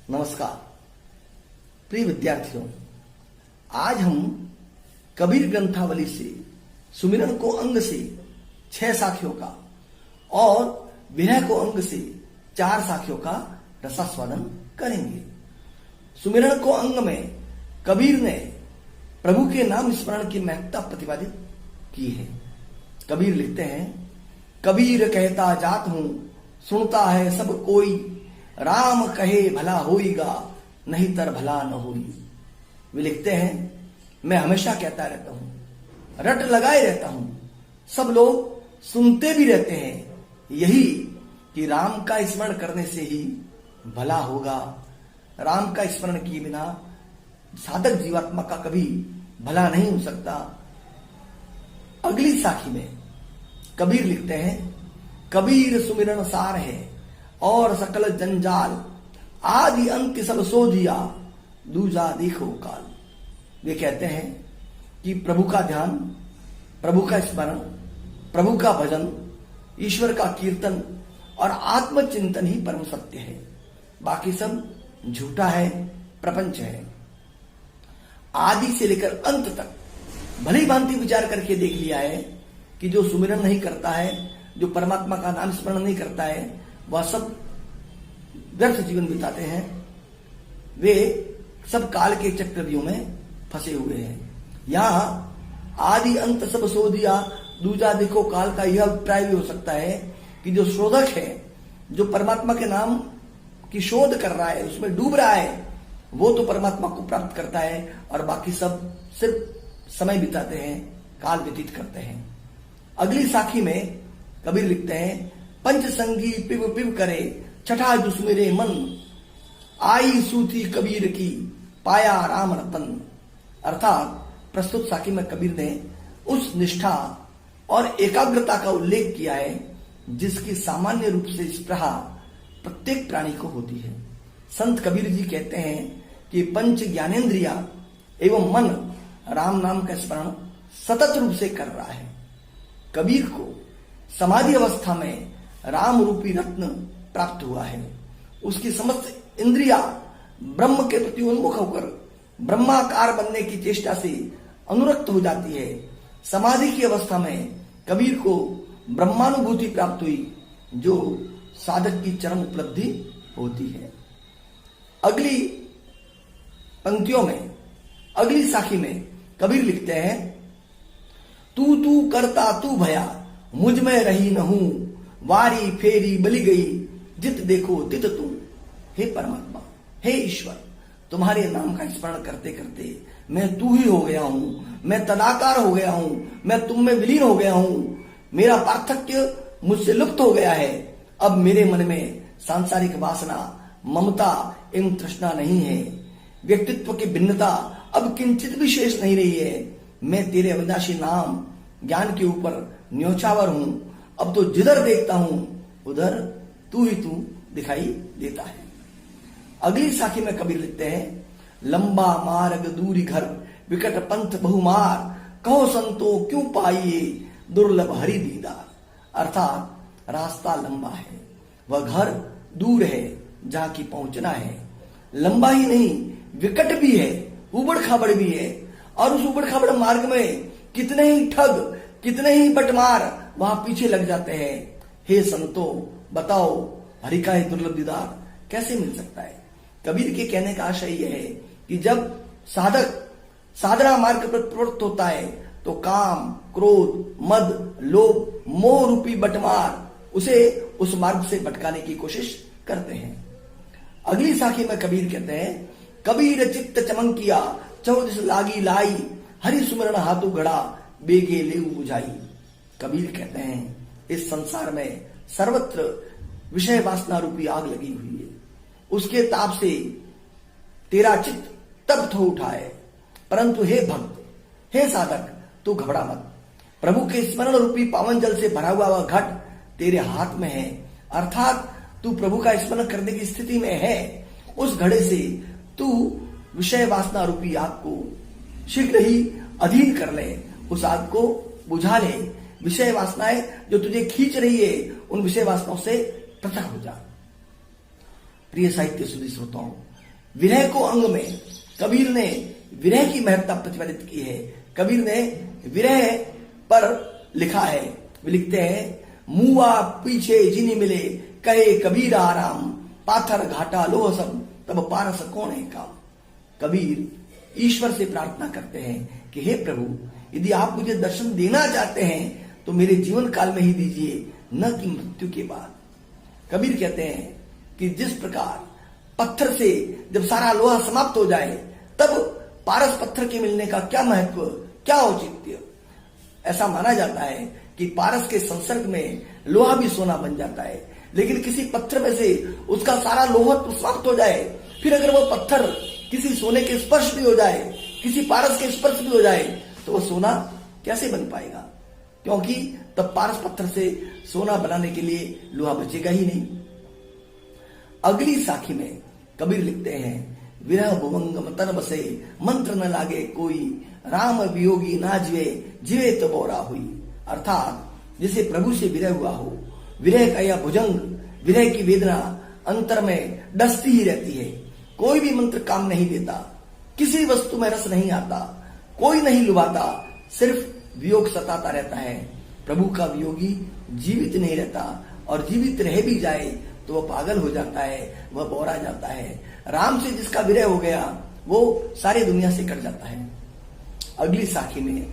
नमस्कार प्रिय विद्यार्थियों, आज हम कबीर ग्रंथावली से सुमिरन को अंग से 6 साखियों का और विरह को अंग से 4 साखियों का रसास्वादन करेंगे। सुमिरन को अंग में कबीर ने प्रभु के नाम स्मरण की महत्ता प्रतिपादित की है। कबीर लिखते हैं, कबीर कहता जात हूं, सुनता है सब कोई, राम कहे भला होईगा, नहीं तर भला न होई। वे लिखते हैं, मैं हमेशा कहता रहता हूं, रट लगाए रहता हूं, सब लोग सुनते भी रहते हैं, यही कि राम का स्मरण करने से ही भला होगा। राम का स्मरण किए बिना साधक जीवात्मा का कभी भला नहीं हो सकता। अगली साखी में कबीर लिखते हैं, कबीर सुमिरन सार है और सकल जंजाल, आदि अंत सब सो दिया, दूजा देखो काल। वे कहते हैं कि प्रभु का ध्यान, प्रभु का स्मरण, प्रभु का भजन, ईश्वर का कीर्तन और आत्मचिंतन ही परम सत्य है। बाकी सब झूठा है, प्रपंच है। आदि से लेकर अंत तक भली भांति विचार करके देख लिया है कि जो सुमिरन नहीं करता है, जो परमात्मा का नाम स्मरण नहीं करता है, वह सब व्यर्थ जीवन बिताते हैं। वे सब काल के चक्रव्यूह में फंसे हुए हैं। यहां आदि अंत सब सो दिया, दूजा देखो काल का यह अभिप्राय भी हो सकता है कि जो शोधक है, जो परमात्मा के नाम की शोध कर रहा है, उसमें डूब रहा है, वो तो परमात्मा को प्राप्त करता है और बाकी सब सिर्फ समय बिताते हैं, काल व्यतीत करते हैं। अगली साखी में कबीर लिखते हैं, पंच संगी पिव पिव करे, छठा दुस्मिरे मन, आई सूती कबीर की, पाया राम रतन। अर्थात प्रस्तुत साखी में कबीर ने उस निष्ठा और एकाग्रता का उल्लेख किया है जिसकी सामान्य रूप से स्पृहा प्रत्येक प्राणी को होती है। संत कबीर जी कहते हैं कि पंच ज्ञानेन्द्रिया एवं मन राम नाम का स्मरण सतत रूप से कर रहा है। कबीर को समाधि अवस्था में राम रूपी रत्न प्राप्त हुआ है। उसकी समस्त इंद्रिया ब्रह्म के प्रति उन्मुख होकर ब्रह्माकार बनने की चेष्टा से अनुरक्त हो जाती है। समाधि की अवस्था में कबीर को ब्रह्मानुभूति प्राप्त हुई, जो साधक की चरम उपलब्धि होती है। अगली पंक्तियों में, अगली साखी में कबीर लिखते हैं, तू तू करता तू भया, मुझ में रही न हूं, वारी फेरी बली गई, जित देखो तित तू। हे परमात्मा, हे ईश्वर, तुम्हारे नाम का स्मरण करते करते मैं तू ही हो गया हूं, मैं तदाकार हो गया हूं, मैं तुम में विलीन हो गया हूं, मेरा पार्थक्य मुझसे लुप्त हो गया है। अब मेरे मन में सांसारिक वासना, ममता एवं तृष्णा नहीं है। व्यक्तित्व की भिन्नता अब किंचित भी शेष नहीं रही है। मैं तेरे अविनाशी नाम ज्ञान के ऊपर न्योछावर हूं। अब तो जिधर देखता हूं उधर तू ही तू दिखाई देता है। अगली साखी में कबीर लिखते हैं, लंबा मार्ग दूरी घर, विकट पंथ बहुमार, कहो संतो क्यों पाइए, दुर्लभ हरि दीदार। अर्थात रास्ता लंबा है, वह घर दूर है जहां की पहुंचना है। लंबा ही नहीं, विकट भी है, उबड़ खाबड़ भी है। और उस उबड़ खाबड़ मार्ग में कितने ही ठग, कितने ही बटमार वहां पीछे लग जाते हैं। हे संतो, बताओ हरि का दुर्लभ दीदार कैसे मिल सकता है। कबीर के कहने का आशय यह है कि जब साधक साधना मार्ग पर प्रवृत्त होता है तो काम, क्रोध, मद, लोभ, मोह रूपी बटमार उसे उस मार्ग से भटकाने की कोशिश करते हैं। अगली साखी में कबीर कहते हैं, कबीर चित्त चमंकिया, चौदिस लागी लाई, हरि सुमरण हाथू घड़ा, बेगे ले बुझाई। कबीर कहते हैं, इस संसार में सर्वत्र विषय वासना रूपी आग लगी हुई है। उसके ताप से तेरा चित्त तप्त हो उठा है, परंतु हे भक्त, हे साधक, तू घबरा मत। प्रभु के स्मरण रूपी पावन जल से भरा हुआ वह घट तेरे हाथ में है। अर्थात तू प्रभु का स्मरण करने की स्थिति में है। उस घड़े से तू विषय वासना रूपी आग को शीघ्र ही अधीन कर ले, उस आग को बुझा ले। विषय वासनाएं जो तुझे खींच रही है, उन विषय वासनाओं से पृथक हो जा। प्रिय साहित्य सुधी श्रोताओं, विरह को अंग में कबीर ने विरह की महत्ता प्रतिपादित की है। कबीर ने विरह पर लिखा है, वे लिखते हैं, मुआ पीछे जिनी मिले कहे कबीर आराम, पाथर घाटा लोह सब तब पारस कौन है काम। कबीर ईश्वर से प्रार्थना करते हैं कि हे प्रभु, यदि आप मुझे दर्शन देना चाहते हैं तो मेरे जीवन काल में ही दीजिए, न कि मृत्यु के बाद। कबीर कहते हैं कि जिस प्रकार पत्थर से जब सारा लोहा समाप्त हो जाए तब पारस पत्थर के मिलने का क्या महत्व, क्या औचित्य। ऐसा माना जाता है कि पारस के संसर्ग में लोहा भी सोना बन जाता है, लेकिन किसी पत्थर में से उसका सारा लोहत्व समाप्त हो जाए, फिर अगर वो पत्थर किसी सोने के स्पर्श भी हो जाए, किसी पारस के स्पर्श भी हो जाए, तो वो सोना कैसे बन पाएगा, क्योंकि तब पारस पत्थर से सोना बनाने के लिए लोहा बचेगा ही नहीं। अगली साखी में कबीर लिखते हैं, विरह भुवंगम तन बसे मंत्र न लागे कोई, राम वियोगी ना जिवे तो बोरा हुई। अर्थात जिसे प्रभु से विरह हुआ हो, विरह का यह भुजंग, विरह की वेदना अंतर में डसती ही रहती है। कोई भी मंत्र काम नहीं देता, किसी वस्तु में रस नहीं आता, कोई नहीं लुभाता, सिर्फ वियोग सताता रहता है। प्रभु का वियोगी जीवित नहीं रहता, और जीवित रह भी जाए तो वह पागल हो जाता है, वह बौरा जाता है। राम से जिसका विरह हो गया वो सारी दुनिया से कट जाता है। अगली साखी में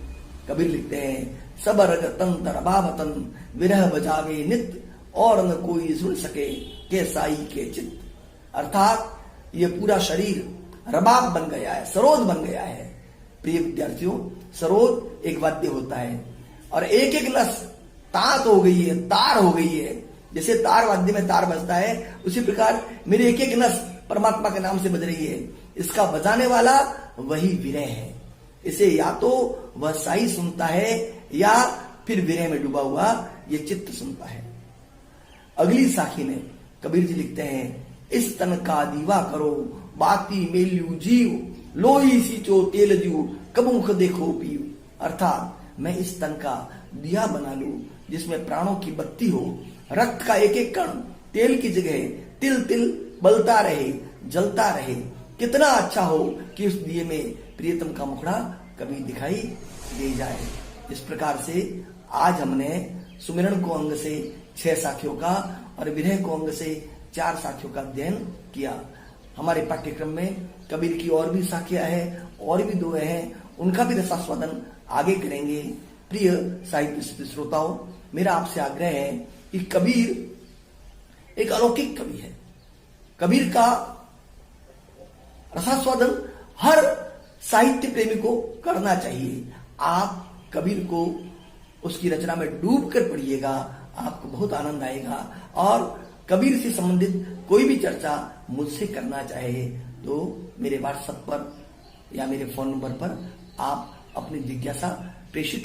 कबीर लिखते हैं, सब रग तन तरबावतन विरह बजावे नित, और न कोई सुन सके के साई के चित्त। अर्थात ये पूरा शरीर रबाब बन गया है, सरोद बन गया है। प्रिय विद्यार्थियों, सरोद एक वाद्य होता है और एक एक नस तात हो गई है, तार हो गई है। जैसे तार वाद्य में तार बजता है, उसी प्रकार मेरी एक एक नस परमात्मा के नाम से बज रही है। इसका बजाने वाला वही विरह है। इसे या तो वह साई सुनता है या फिर विरह में डूबा हुआ ये चित्त सुनता है। अगली साखी में कबीर जी लिखते हैं, इस तन का दीवा करो बाती मेल्यू जीव, लोही सींचो तेल दियो कबुख देखो पीव। अर्थात मैं इस तन का दिया बना लूं जिसमें प्राणों की बत्ती हो, रक्त का एक एक कण तेल की जगह तिल तिल बलता रहे, जलता रहे। कितना अच्छा हो कि उस दिए में प्रियतम का मुखड़ा कभी दिखाई दे जाए। इस प्रकार से आज हमने सुमिरन को अंग से 6 साखियों का और विरह को अंग से 4 साखियों का अध्ययन किया। हमारे पाठ्यक्रम में कबीर की और भी साखियां हैं, और भी 2 हैं, उनका भी रसास्वादन आगे करेंगे। प्रिय साहित्य श्रोताओं, मेरा आपसे आग्रह है कि कबीर एक अलौकिक कवि है। कबीर का रसास्वादन हर साहित्य प्रेमी को करना चाहिए। आप कबीर को उसकी रचना में डूब कर पढ़िएगा, आपको बहुत आनंद आएगा। और कबीर से संबंधित कोई भी चर्चा मुझसे करना चाहे तो मेरे व्हाट्सएप पर या मेरे फोन नंबर पर आप अपनी जिज्ञासा प्रेषित